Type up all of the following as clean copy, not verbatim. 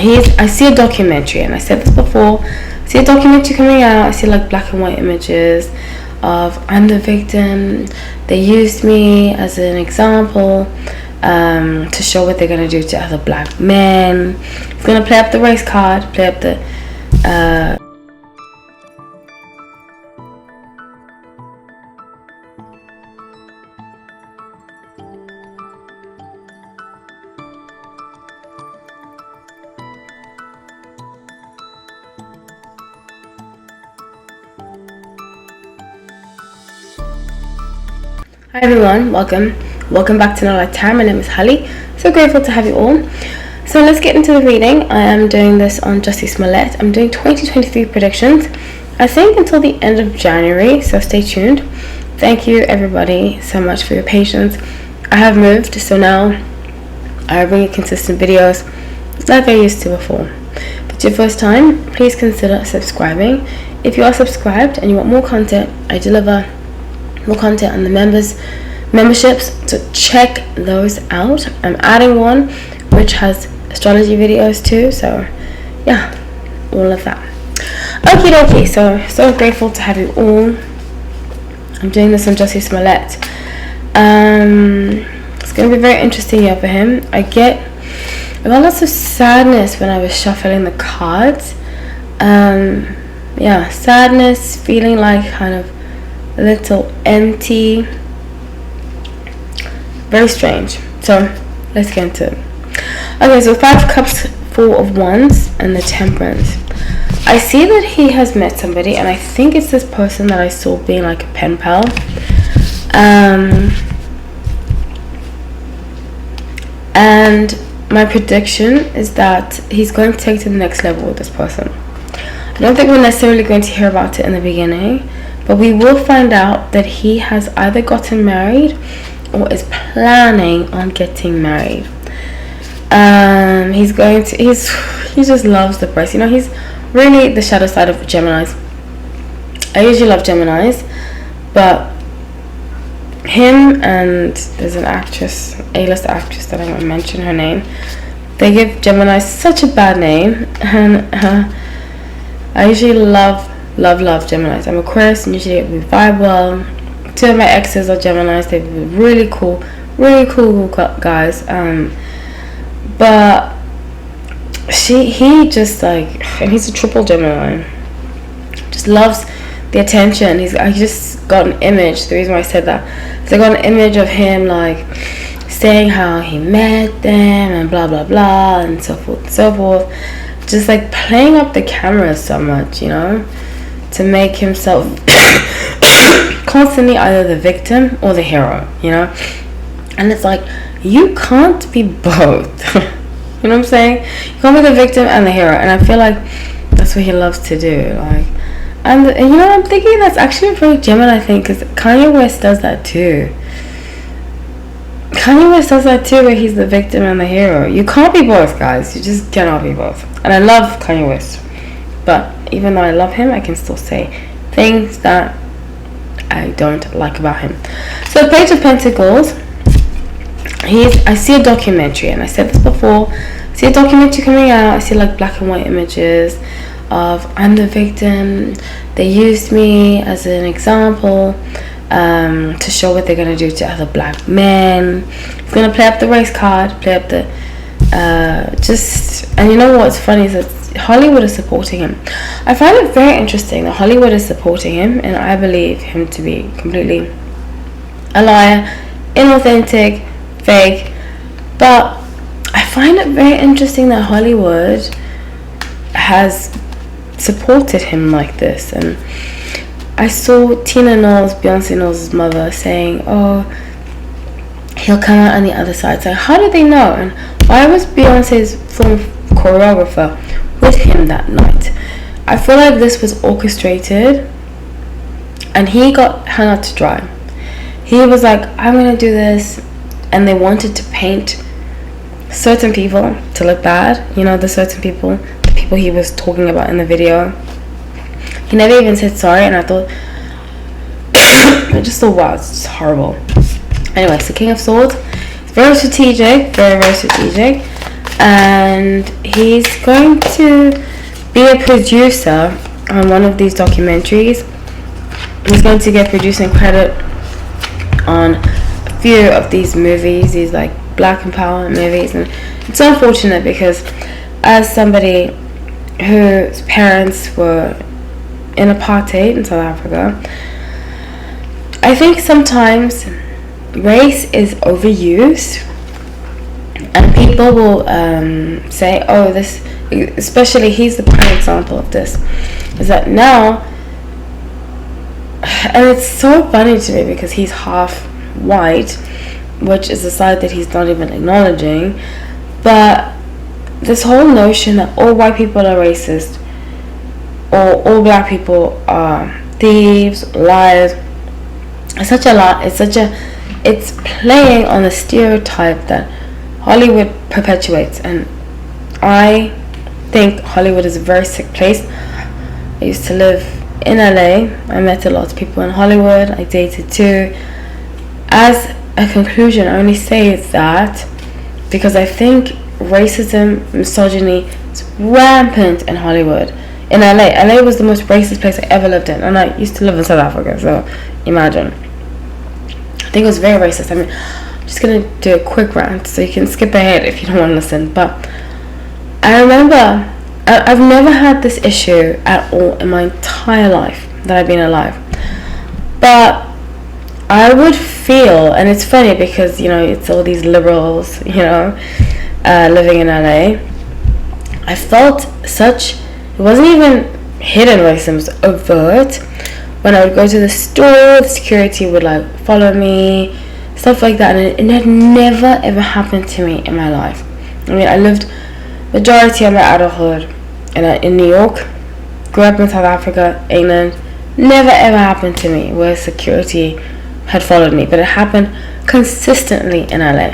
I see a documentary, and I said this before, I see a documentary coming out. I see like black and white images of I'm the victim, they used me as an example to show what they're going to do to other black men. It's going to play up the race card, play up the Hi everyone, welcome back to another time. My name is Holly. So grateful to have you all. So let's get into the reading. I am doing this on Jussie Smollett. I'm doing 2023 predictions, I think until the end of January, so stay tuned. Thank you everybody so much for your patience. I have moved, so now I bring you consistent videos like I used to before. If it's your first time, please consider subscribing. If you are subscribed and you want more content, I deliver more content on the memberships, so check those out. I'm adding one which has astrology videos too, so yeah, all of that. Okay, so grateful to have you all. I'm doing this on Jussie Smollett. It's going to be very interesting year for him. I got lots of sadness when I was shuffling the cards. Yeah, sadness, feeling like kind of a little empty, very strange. So let's get into it. Okay, so 5 cups, 4 of wands, and the temperance. I see that he has met somebody, and I think it's this person that I saw being like a pen pal. And my prediction is that he's going to take to the next level with this person. I don't think we're necessarily going to hear about it in the beginning, but we will find out that he has either gotten married or is planning on getting married. He just loves the press. You know, he's really the shadow side of Geminis. I usually love Geminis, but him and there's an actress, A-list actress that I won't mention her name. They give Geminis such a bad name, and I usually love Geminis. I'm Aquarius, and usually we vibe well. 2 of my exes are Geminis. They're really cool guys. But he just like, and he's a triple Gemini. Just loves the attention. I just got an image. The reason why I said that is I got an image of him like saying how he met them and blah blah blah and so forth and so forth. Just like playing up the camera so much, you know, to make himself constantly either the victim or the hero, you know. And it's like, you can't be both. You know what I'm saying? You can't be the victim and the hero. And I feel like that's what he loves to do. Like, and you know, I'm thinking that's actually a very Gemini thing, because Kanye West does that too. Where he's the victim and the hero. You can't be both, guys. You just cannot be both. And I love Kanye West, but even though I love him, I can still say things that I don't like about him. So Page of Pentacles. I see a documentary, and I said this before, I see a documentary coming out. I see like black and white images of I'm the victim, they used me as an example to show what they're going to do to other black men. It's going to play up the race card, play up the and you know what's funny is that Hollywood is supporting him. I find it very interesting that Hollywood is supporting him, and I believe him to be completely a liar, inauthentic, fake. But I find it very interesting that Hollywood has supported him like this. And I saw Tina Knowles, Beyonce Knowles' mother, saying, oh, he'll come out on the other side. So how did they know? And why was Beyonce's film choreographer with him that night? I feel like this was orchestrated, and he got hung out to dry. He was like, I'm gonna do this, and they wanted to paint certain people to look bad. You know, the people he was talking about in the video. He never even said sorry, and I thought, I just thought, wow, it's just horrible. Anyway, so King of Swords, very strategic, very, very strategic. and he's going to be a producer on one of these documentaries. He's going to get producing credit on a few of these movies, these like black empowerment movies, and it's unfortunate because as somebody whose parents were in apartheid in South Africa, I think sometimes race is overused, and people will say, oh, this, especially he's the prime example of this, is that now, and it's so funny to me because he's half white, which is a side that he's not even acknowledging, but this whole notion that all white people are racist or all black people are thieves, liars, it's such a lot. It's playing on the stereotype that Hollywood perpetuates, and I think Hollywood is a very sick place. I used to live in LA. I met a lot of people in Hollywood. I dated too. As a conclusion, I only say that because I think racism, misogyny is rampant in Hollywood. In LA. LA was the most racist place I ever lived in, and I used to live in South Africa, so imagine. I think it was very racist. I mean, I'm just going to do a quick rant, so you can skip ahead if you don't want to listen. But I remember, I've never had this issue at all in my entire life that I've been alive. But I would feel, and it's funny because, you know, it's all these liberals, you know, living in LA. I felt such, it wasn't even hidden racism, it was overt. When I would go to the store, the security would like follow me, stuff like that, and it had never ever happened to me in my life. I mean, I lived majority of my adulthood in New York, grew up in South Africa, England. Never ever happened to me where security had followed me, but it happened consistently in LA.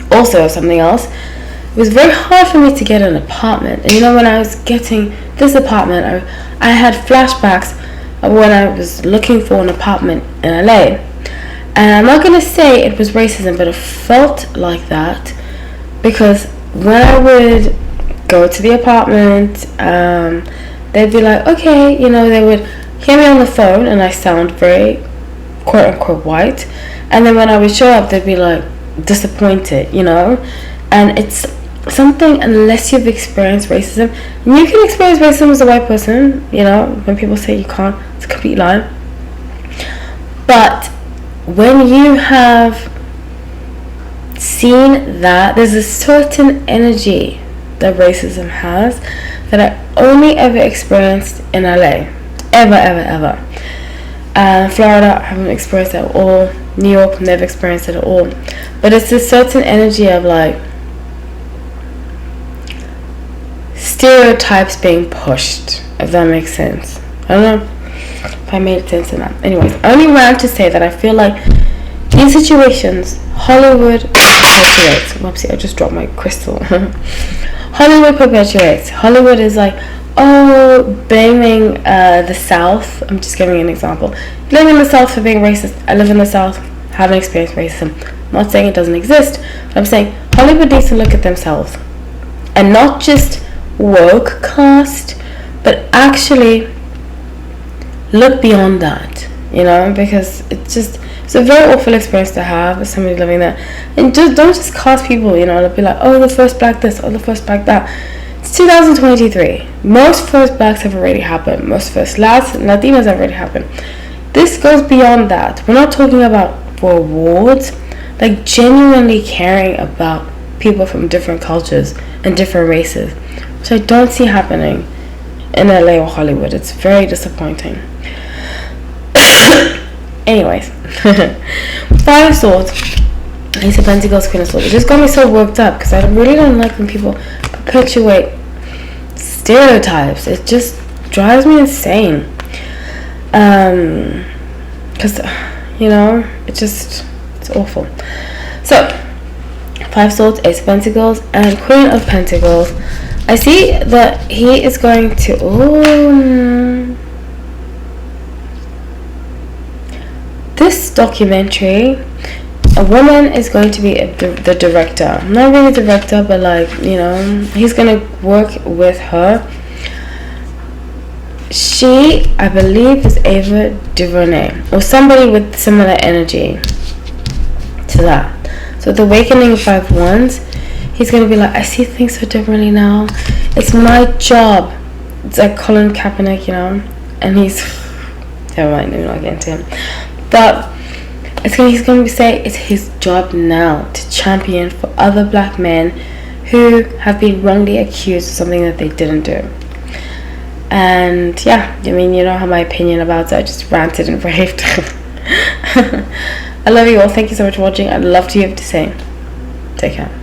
Also, something else, it was very hard for me to get an apartment. And you know, when I was getting this apartment, I had flashbacks when I was looking for an apartment in LA. And I'm not going to say it was racism, but it felt like that because when I would go to the apartment, they'd be like, okay, you know, they would hear me on the phone and I sound very quote unquote white, and then when I would show up they'd be like disappointed, you know. And it's something, unless you've experienced racism, and you can experience racism as a white person, you know, when people say you can't, it's a complete lie. But when you have seen that, there's a certain energy that racism has that I only ever experienced in LA. Ever. Florida, I haven't experienced it at all. New York, never experienced it at all. But it's a certain energy of like stereotypes being pushed, if that makes sense. I don't know if I made sense in that. Anyways, I only ran to say that I feel like in situations Hollywood perpetuates. Whoopsie, I just dropped my crystal. Hollywood perpetuates. Hollywood is like, oh, blaming the South. I'm just giving an example. Blaming the South for being racist. I live in the South, haven't experienced racism. I'm not saying it doesn't exist, but I'm saying Hollywood needs to look at themselves and not just woke cast, but actually look beyond that, you know, because it's a very awful experience to have as somebody living there. And just don't just cast people, you know, they'll be like, oh, the first black this, oh, the first black that. It's 2023. Most first blacks have already happened. Most first Latinas have already happened. This goes beyond that. We're not talking about for awards, like genuinely caring about people from different cultures and different races, which I don't see happening in LA or Hollywood. It's very disappointing. Anyways, Five of Swords, Ace of Pentacles, Queen of Swords. It just got me so worked up because I really don't like when people perpetuate stereotypes. It just drives me insane. Because, you know, it's awful. So, Five of Swords, Ace of Pentacles, and Queen of Pentacles. I see that he is going to... this documentary a woman is going to be the director. Not really director, but like, you know, he's going to work with her. She, I believe, is Ava DuVernay or somebody with similar energy to that. So the awakening 5 wands, he's going to be like, I see things so differently now. It's my job. It's like Colin Kaepernick, you know, and he's, never mind, I'm not getting to him. But he's going to say it's his job now to champion for other black men who have been wrongly accused of something that they didn't do. And yeah, I mean, you know how my opinion about it, I just ranted and raved. I love you all. Thank you so much for watching. I'd love to hear what you have to say. Take care.